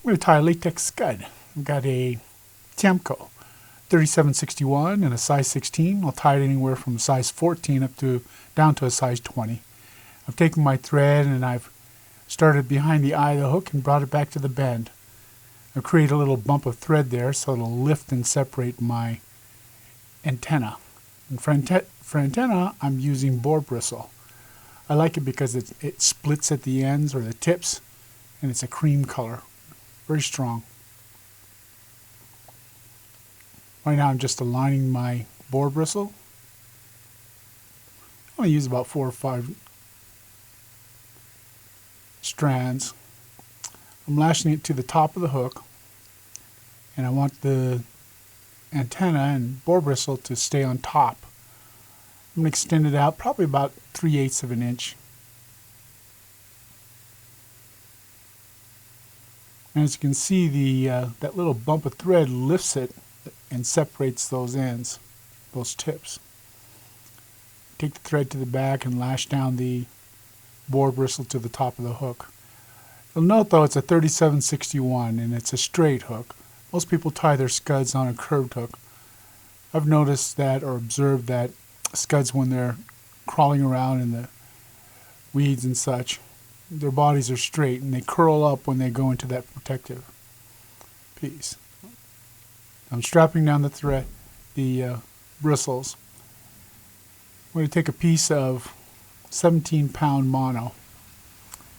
going to tie a Latex Scud. I've got a Tiemco 3761 and a size 16. I'll tie it anywhere from a size 14 up to down to a size 20. I've taken my thread and I've started behind the eye of the hook and brought it back to the bend. I've created a little bump of thread there so it'll lift and separate my antenna. And for antenna, I'm using boar bristle. I like it because it splits at the ends or the tips, and it's a cream color. Very strong. Right now I'm just aligning my boar bristle. I only use about 4 or 5 strands. I'm lashing it to the top of the hook, and I want the antenna and boar bristle to stay on top. I'm going to extend it out probably about 3/8 of an inch. And as you can see, that little bump of thread lifts it and separates those ends, those tips. Take the thread to the back and lash down the boar bristle to the top of the hook. You'll note though it's a 3761 and it's a straight hook. Most people tie their scuds on a curved hook. I've noticed that or observed that scuds, when they're crawling around in the weeds and such, their bodies are straight and they curl up when they go into that protective piece. I'm strapping down the thread, the bristles. I'm going to take a piece of 17-pound mono.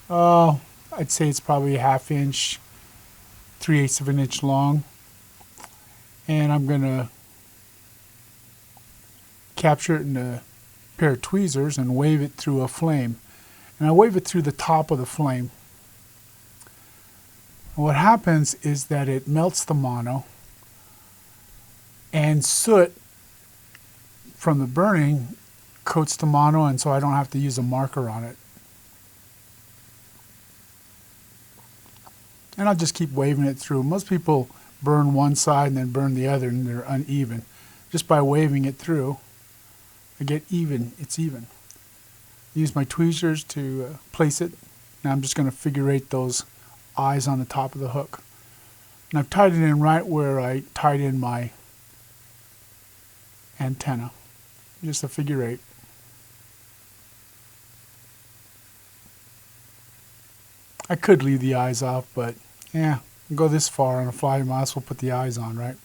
I'd say it's probably a 1/2 inch, 3/8 of an inch long. And I'm going to capture it in a pair of tweezers and wave it through a flame. And I wave it through the top of the flame. And what happens is that it melts the mono, and soot from the burning coats the mono, and so I don't have to use a marker on it. And I'll just keep waving it through. Most people burn one side and then burn the other, and they're uneven. Just by waving it through, I get even. It's even. Use my tweezers to place it. Now I'm just going to figure eight those eyes on the top of the hook. And I've tied it in right where I tied in my antenna. Just a figure eight. I could leave the eyes off, but yeah, go this far on a fly, you might as well put the eyes on, right?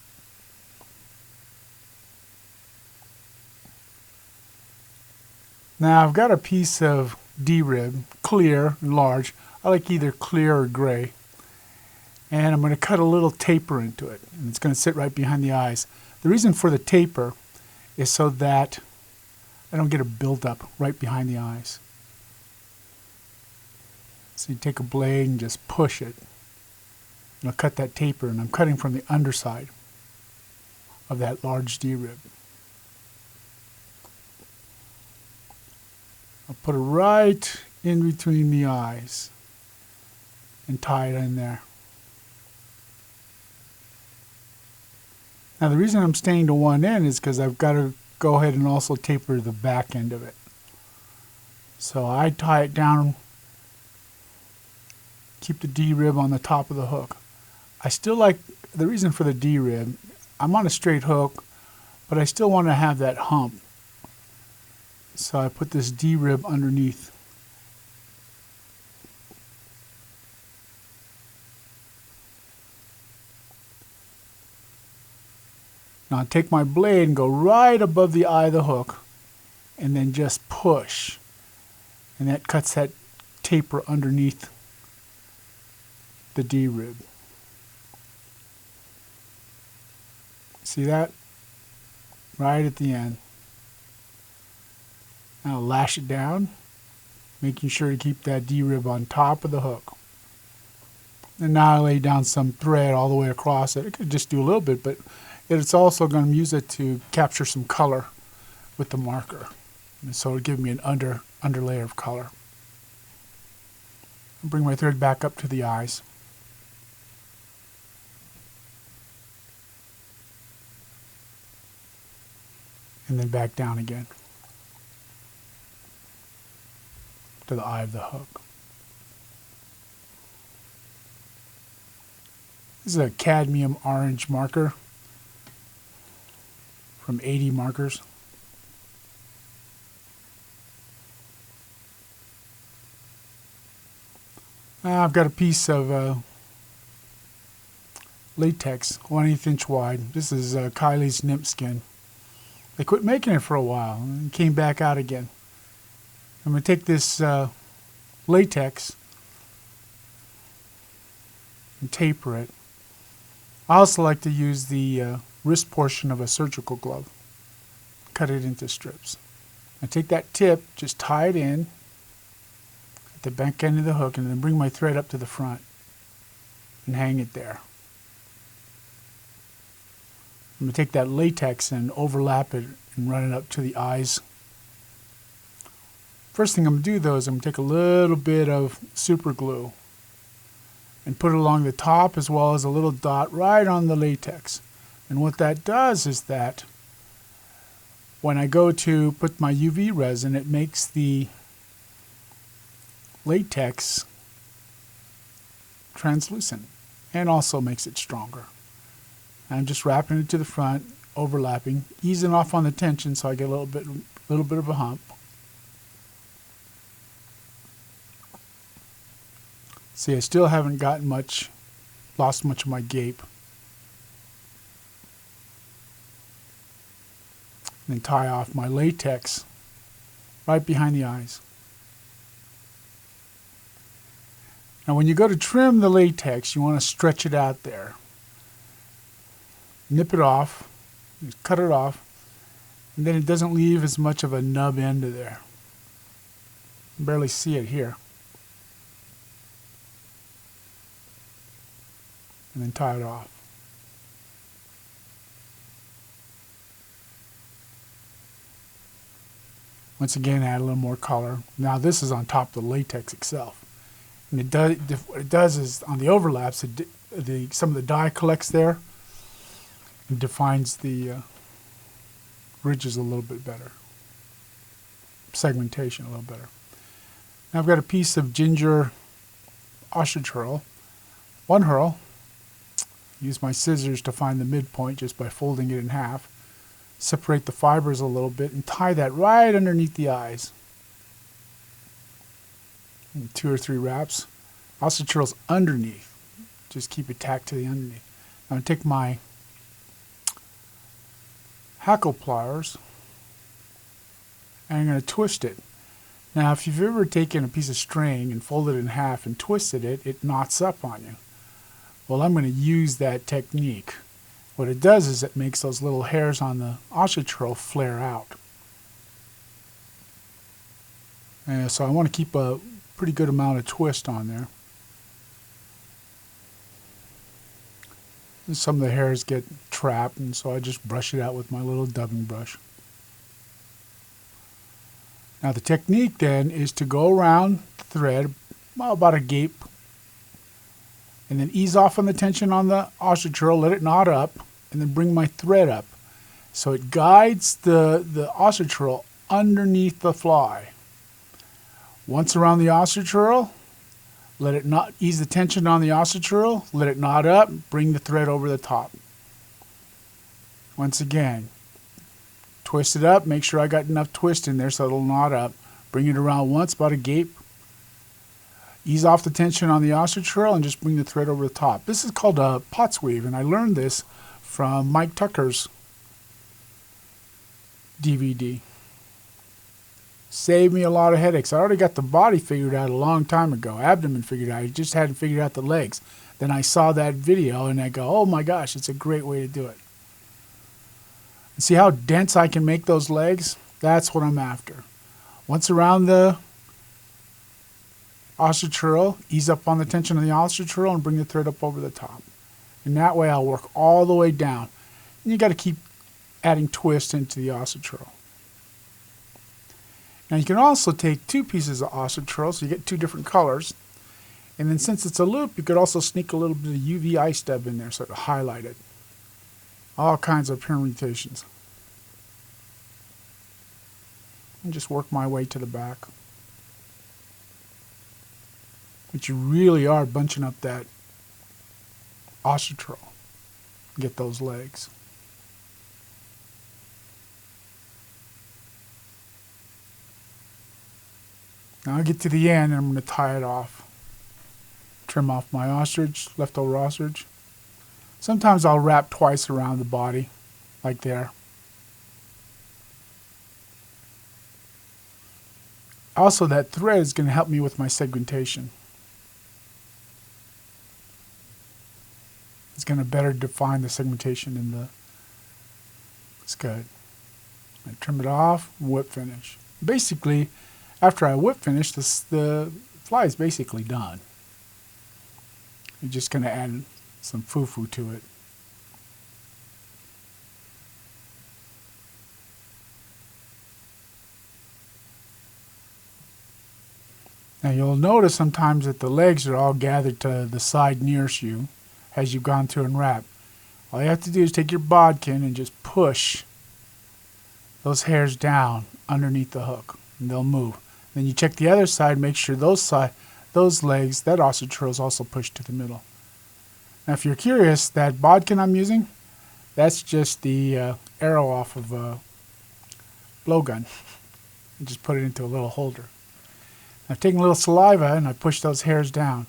Now I've got a piece of D-rib, clear and large. I like either clear or gray. And I'm going to cut a little taper into it, and it's going to sit right behind the eyes. The reason for the taper is so that I don't get a buildup right behind the eyes. So you take a blade and just push it, and I'll cut that taper, and I'm cutting from the underside of that large D-rib. I'll put it right in between the eyes and tie it in there. Now the reason I'm staying to one end is because I've got to go ahead and also taper the back end of it. So I tie it down, keep the D-rib on the top of the hook. I still like, the reason for the D-rib, I'm on a straight hook, but I still want to have that hump. So I put this D-rib underneath. Now I take my blade and go right above the eye of the hook and then just push. And that cuts that taper underneath the D-rib. See that? Right at the end. Now lash it down, making sure to keep that D-rib on top of the hook. And now I lay down some thread all the way across it. I could just do a little bit, but it's also going to use it to capture some color with the marker. And so it'll give me an underlayer of color. I'll bring my thread back up to the eyes. And then back down again to the eye of the hook. This is a cadmium orange marker from 80 Markers. I've got a piece of latex, 1/8 inch wide. This is Kylie's nymph skin. They quit making it for a while and came back out again. I'm going to take this latex and taper it. I also like to use the wrist portion of a surgical glove. Cut it into strips. I take that tip, just tie it in at the back end of the hook, and then bring my thread up to the front and hang it there. I'm going to take that latex and overlap it and run it up to the eyes. First thing I'm going to do though is I'm going to take a little bit of super glue and put it along the top as well as a little dot right on the latex. And what that does is that when I go to put my UV resin, it makes the latex translucent and also makes it stronger. I'm just wrapping it to the front, overlapping, easing off on the tension so I get a little bit of a hump. See, I still haven't gotten lost much of my gape. And then tie off my latex right behind the eyes. Now when you go to trim the latex, you want to stretch it out there. Nip it off, just cut it off, and then it doesn't leave as much of a nub end of there. You can barely see it here. And then tie it off. Once again, add a little more color. Now this is on top of the latex itself. And what it does is on the overlaps, some of the dye collects there and defines the ridges a little bit better. Segmentation a little better. Now I've got a piece of ginger ostrich hurl. One hurl. Use my scissors to find the midpoint just by folding it in half. Separate the fibers a little bit and tie that right underneath the eyes. And 2 or 3 wraps. Ostrich hurls underneath. Just keep it tacked to the underneath. I'm going to take my hackle pliers and I'm going to twist it. Now if you've ever taken a piece of string and folded it in half and twisted it, it knots up on you. Well, I'm going to use that technique. What it does is it makes those little hairs on the ostrich hurl flare out. And so I want to keep a pretty good amount of twist on there. And some of the hairs get trapped, and so I just brush it out with my little dubbing brush. Now the technique then is to go around the thread about a gape, and then ease off on the tension on the ostrich hurl, let it knot up, and then bring my thread up. So it guides the ostrich hurl underneath the fly. Once around the ostrich hurl, let it knot, ease the tension on the ostrich hurl, let it knot up, bring the thread over the top. Once again, twist it up, make sure I got enough twist in there so it'll knot up. Bring it around once, about a gape. Ease off the tension on the ostrich hurl and just bring the thread over the top. This is called a Potts weave, and I learned this from Mike Tucker's DVD. Saved me a lot of headaches. I already got the body figured out a long time ago. Abdomen figured out. I just hadn't figured out the legs. Then I saw that video and I go, oh my gosh, it's a great way to do it. And see how dense I can make those legs? That's what I'm after. Once around the ostrich hurl, ease up on the tension of the ostrich hurl and bring the thread up over the top. And that way I'll work all the way down. And you got to keep adding twist into the ostrich hurl. Now you can also take 2 pieces of ostrich hurl so you get 2 different colors. And then since it's a loop, you could also sneak a little bit of UV eye stub in there so to highlight it. All kinds of permutations. And just work my way to the back. But you really are bunching up that ostrich. Get those legs. Now I get to the end and I'm going to tie it off. Trim off my ostrich, leftover ostrich. Sometimes I'll wrap twice around the body, like there. Also, that thread is going to help me with my segmentation. It's going to better define the segmentation in the scud. I trim it off, whip finish. Basically, after I whip finish, the fly is basically done. You're just going to add some foo-foo to it. Now you'll notice sometimes that the legs are all gathered to the side nearest you as you've gone through and wrapped. All you have to do is take your bodkin and just push those hairs down underneath the hook, and they'll move. Then you check the other side, make sure those legs, that ostrich is also pushed to the middle. Now if you're curious, that bodkin I'm using, that's just the arrow off of a blowgun. I just put it into a little holder. I've taken a little saliva and I push those hairs down.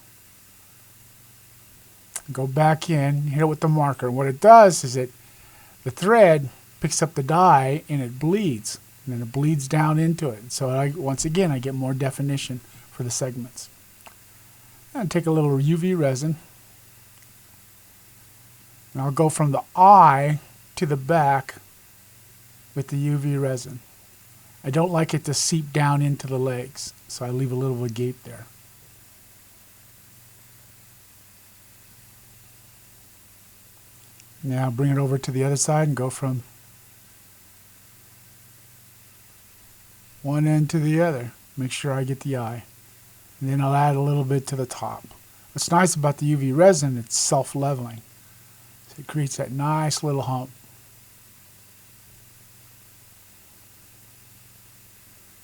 Go back in, hit it with the marker. What it does is the thread picks up the dye and it bleeds. And then it bleeds down into it. So once again, I get more definition for the segments. And take a little UV resin. And I'll go from the eye to the back with the UV resin. I don't like it to seep down into the legs, so I leave a little of a gap there. Now bring it over to the other side and go from one end to the other. Make sure I get the eye. And then I'll add a little bit to the top. What's nice about the UV resin, it's self-leveling. So it creates that nice little hump.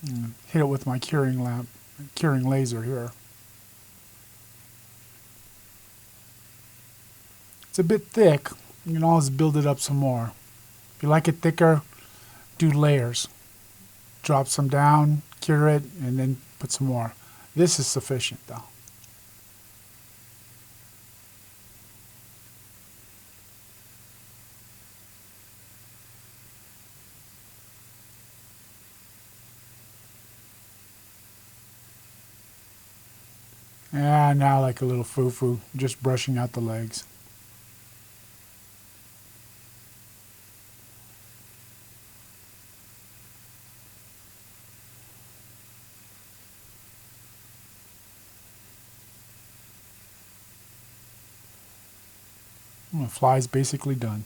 And hit it with my curing laser here. It's a bit thick. You can always build it up some more. If you like it thicker, do layers. Drop some down, cure it, and then put some more. This is sufficient though. And now like a little foo-foo, just brushing out the legs. The fly is basically done.